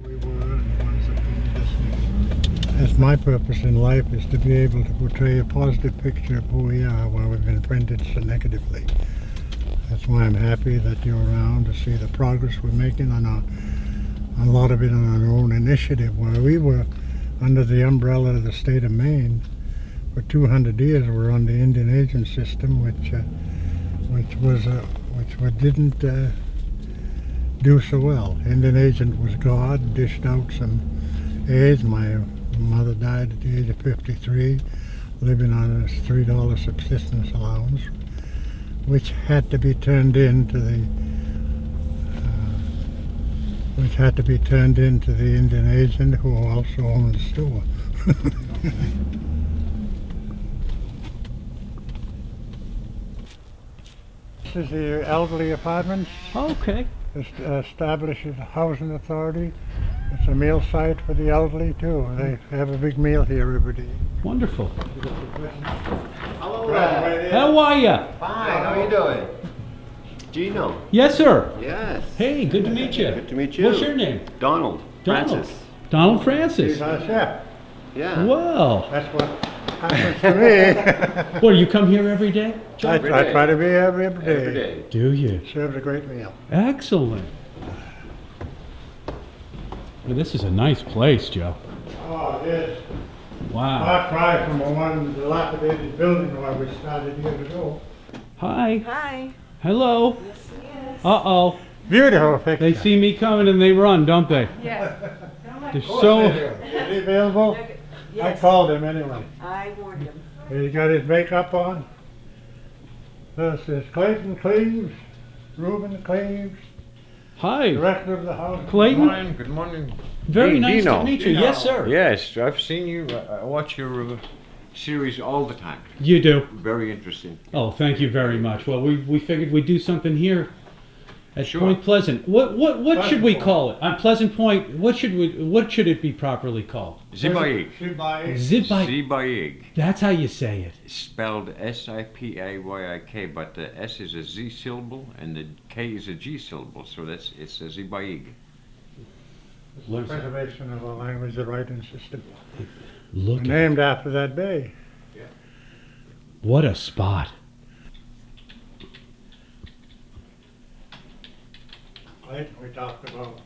we were and the ones that come distant. That's my purpose in life, is to be able to portray a positive picture of who we are while we've been printed so negatively. That's why I'm happy that you're around to see the progress we're making on a lot of it on our own initiative, where we were under the umbrella of the state of Maine for 200 years. We're on the Indian agent system, which didn't do so well. Indian agent was God, dished out some aids. My mother died at the age of 53, living on a $3 subsistence allowance, which had to be turned into the Indian agent, who also owned the store. This is the elderly apartments. Okay. Established a housing authority. It's a meal site for the elderly too. They have a big meal here every day. Wonderful. Hello there. How are you? Fine, how are you doing? Gino. Yes, sir. Yes. Hey, good to meet you. Good to meet you. What's your name? Donald. Donald. Francis. Donald Francis. He's our chef. Yeah. Well. That's what happens to me. Well, you come here every day? I try to be every day. Every day. Do you? Serves a great meal. Excellent. Well, this is a nice place, Joe. Oh, it is. Wow. Far cry from one dilapidated building where we started years ago. Hi. Hi. Hello. Yes, yes. Uh-oh. Beautiful picture. They see me coming and they run, don't they? Yes. They're so... Is he available? Yes. I called him anyway. I warned him. He got his makeup on. This is Clayton Cleaves, Reuben Cleaves, Hi. director of the house. Clayton. Good morning. Very Hey, nice Dino. to meet you. Dino. Yes, sir. Yes, I've seen you. I watch your series all the time. You do. Very interesting. Oh, thank you very much. Well, we figured we'd do something here at Sure. Point Pleasant. What should we Point. call it? On Pleasant Point, what should it be properly called? Zibayig. Zibayig. Zibayig. That's how you say it. Spelled S-I-P-A-Y-I-K, but the S is a Z syllable and the K is a G syllable, so it's a Zibayig. Preservation of our language and writing system. Look at Named after that bay. what a spot. Right, we talked about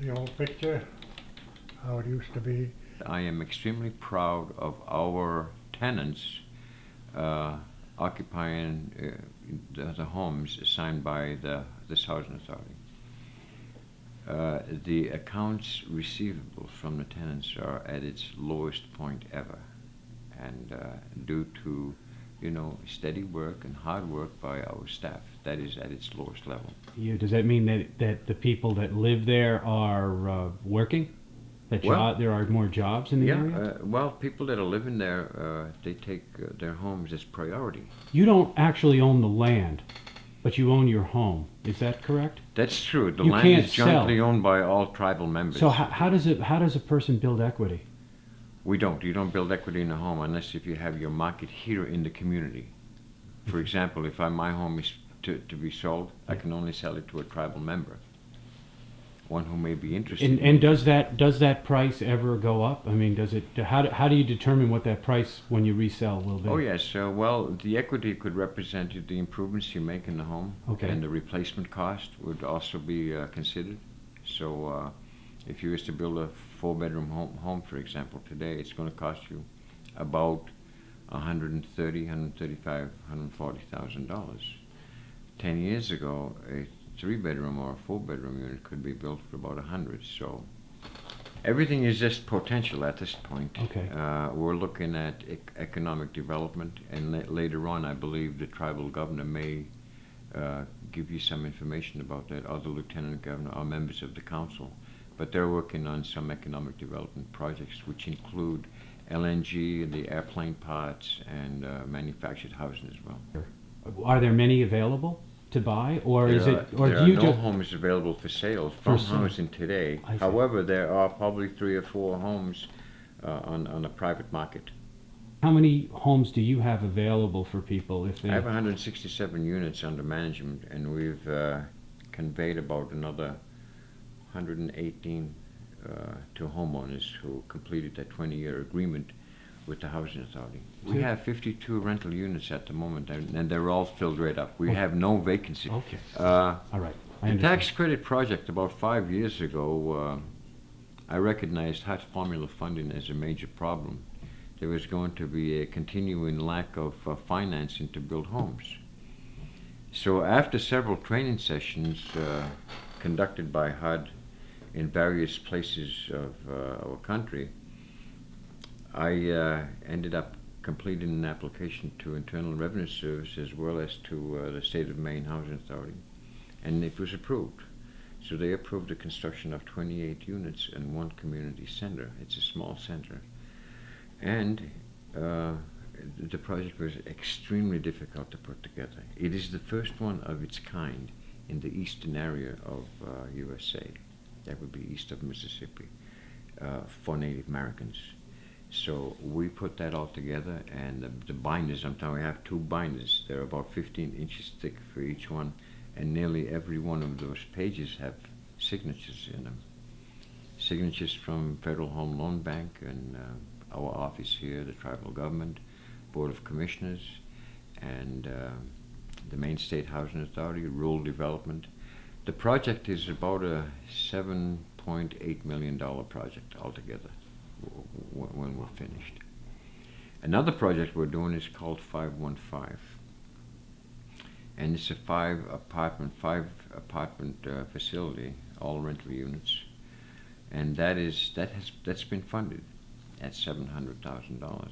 the old picture, how it used to be. I am extremely proud of our tenants occupying the homes assigned by this housing authority. The accounts receivable from the tenants are at its lowest point ever, and due to steady work and hard work by our staff, that is at its lowest level. Does that mean that the people that live there are working? That Well, there are more jobs in the area? Yeah, well, people that are living there, they take their homes as priority. You don't actually own the land, but you own your home. Is that correct? That's true. The You land can't is jointly sell. owned by all tribal members. So how does a person build equity? We don't. You don't build equity in a home unless if you have your market here in the community. For example, if my home is to be sold, I can only sell it to a tribal member, one who may be interested. And does that price ever go up? I mean, how do you determine what that price when you resell will be? Oh yes, well, the equity could represent the improvements you make in the home, Okay. and the replacement cost would also be considered. So if you was to build a 4-bedroom home, for example, today, it's going to cost you about $135,000, $140,000. 10 years ago, a 3-bedroom or a 4-bedroom unit could be built for about 100. So everything is just potential at this point. Okay. We're looking at economic development, and later on, I believe the tribal governor may give you some information about that, or the lieutenant governor, or members of the council. But they're working on some economic development projects, which include LNG and the airplane parts and manufactured housing as well. Are there many available to buy, or There is it, or there do are you no just? homes available for sale from sale. housing today. I see. However, there are probably 3 or 4 homes on a private market. How many homes do you have available for people if they? I have 167 units under management, and we've conveyed about another 118 to homeowners who completed that 20-year agreement with the Housing Authority. We Sure. have 52 rental units at the moment, and they're all filled right up. We Okay. have no vacancy. Okay. Uh, All right. I the understand. tax credit project about 5 years ago, I recognized hot formula funding as a major problem. There was going to be a continuing lack of financing to build homes. So after several training sessions conducted by HUD in various places of our country, I ended up completing an application to Internal Revenue Service as well as to the State of Maine Housing Authority, and it was approved. So they approved the construction of 28 units in one community center. It's a small center. And the project was extremely difficult to put together. It is the first one of its kind in the eastern area of USA. That would be east of Mississippi for Native Americans. So we put that all together, and the binders, I'm telling you, we have 2 binders. They're about 15 inches thick for each one, and nearly every one of those pages have signatures in them. Signatures from Federal Home Loan Bank and our office here, the tribal government, Board of Commissioners, and the Maine State Housing Authority, Rural Development. The project is about a $7.8 million project altogether when we're finished. Another project we're doing is called 515, and it's a 5 apartment facility, all rental units, and that's been funded at $700,000.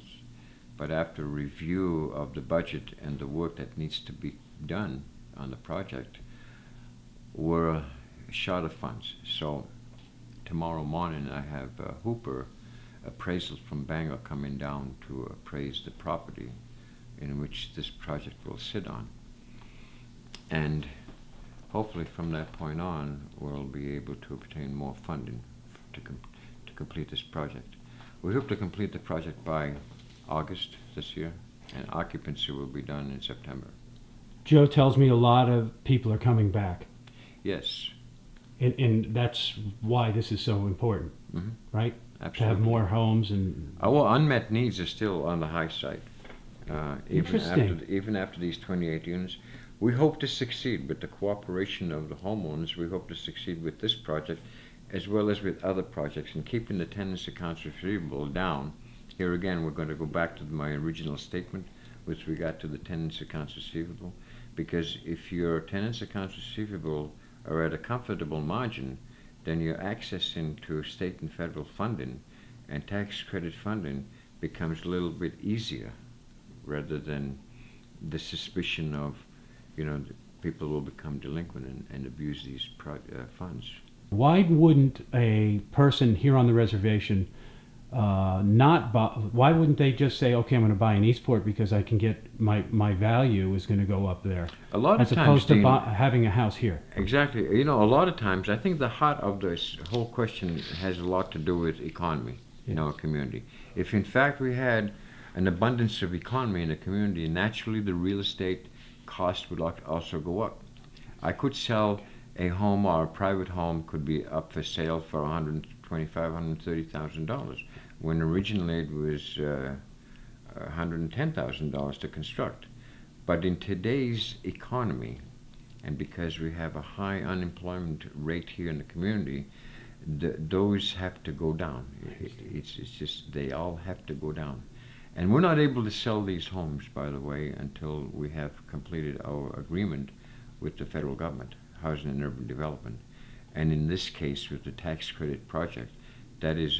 But after review of the budget and the work that needs to be done on the project, we're short of funds. So tomorrow morning I have Hooper appraisals from Bangor coming down to appraise the property in which this project will sit on. And hopefully from that point on we'll be able to obtain more funding to complete this project. We hope to complete the project by August this year, and occupancy will be done in September. Joe tells me a lot of people are coming back, Yes. and that's why this is so important, Mm-hmm. right? Absolutely. To have more homes and Our unmet needs are still on the high side. Interesting. Even after these 28 units, we hope to succeed with the cooperation of the homeowners. We hope to succeed with this project as well as with other projects, and keeping the tenants' accounts receivable down. Here again, we're going to go back to my original statement with regard to the tenants' accounts receivable, because if your tenants' accounts receivable are at a comfortable margin, then your access into state and federal funding and tax credit funding becomes a little bit easier, rather than the suspicion of, people will become delinquent and abuse these funds. why wouldn't a person here on the reservation not buy? Why wouldn't they just say, okay, I'm going to buy in Eastport because I can get my value is going to go up there, A lot as of times, opposed to Dean, having a house here? exactly. A lot of times, I think the heart of this whole question has a lot to do with economy in Yes. our community. If in fact we had an abundance of economy in the community, naturally the real estate cost would also go up. I could sell a home, or a private home could be up for sale for $125,000, $130,000, when originally it was $110,000 to construct. But in today's economy, and because we have a high unemployment rate here in the community, those have to go down. It's just, they all have to go down. And we're not able to sell these homes, by the way, until we have completed our agreement with the federal government, Housing and Urban Development. And in this case, with the tax credit project, that is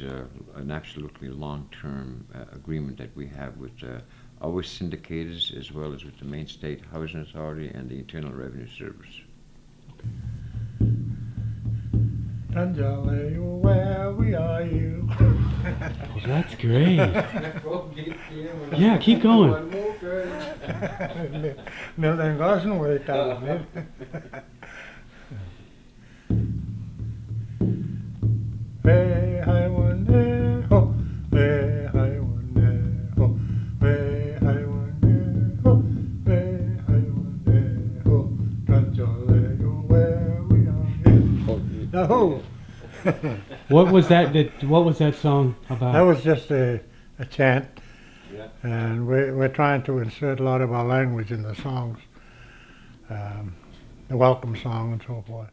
an absolutely long-term agreement that we have with our syndicators, as well as with the Maine State Housing Authority and the Internal Revenue Service. Tanjale, where we are you? Well, that's great. Yeah, keep going. Milton Gosson way down. Hey, hi, one day, ho. Hey, hi, one day, ho. Hey, hi, one day, ho. Hey, hi, one day, ho. Tanjale, where we are you? The ho. What was that song about? That was just a chant, Yeah. and we're trying to insert a lot of our language in the songs, the welcome song and so forth.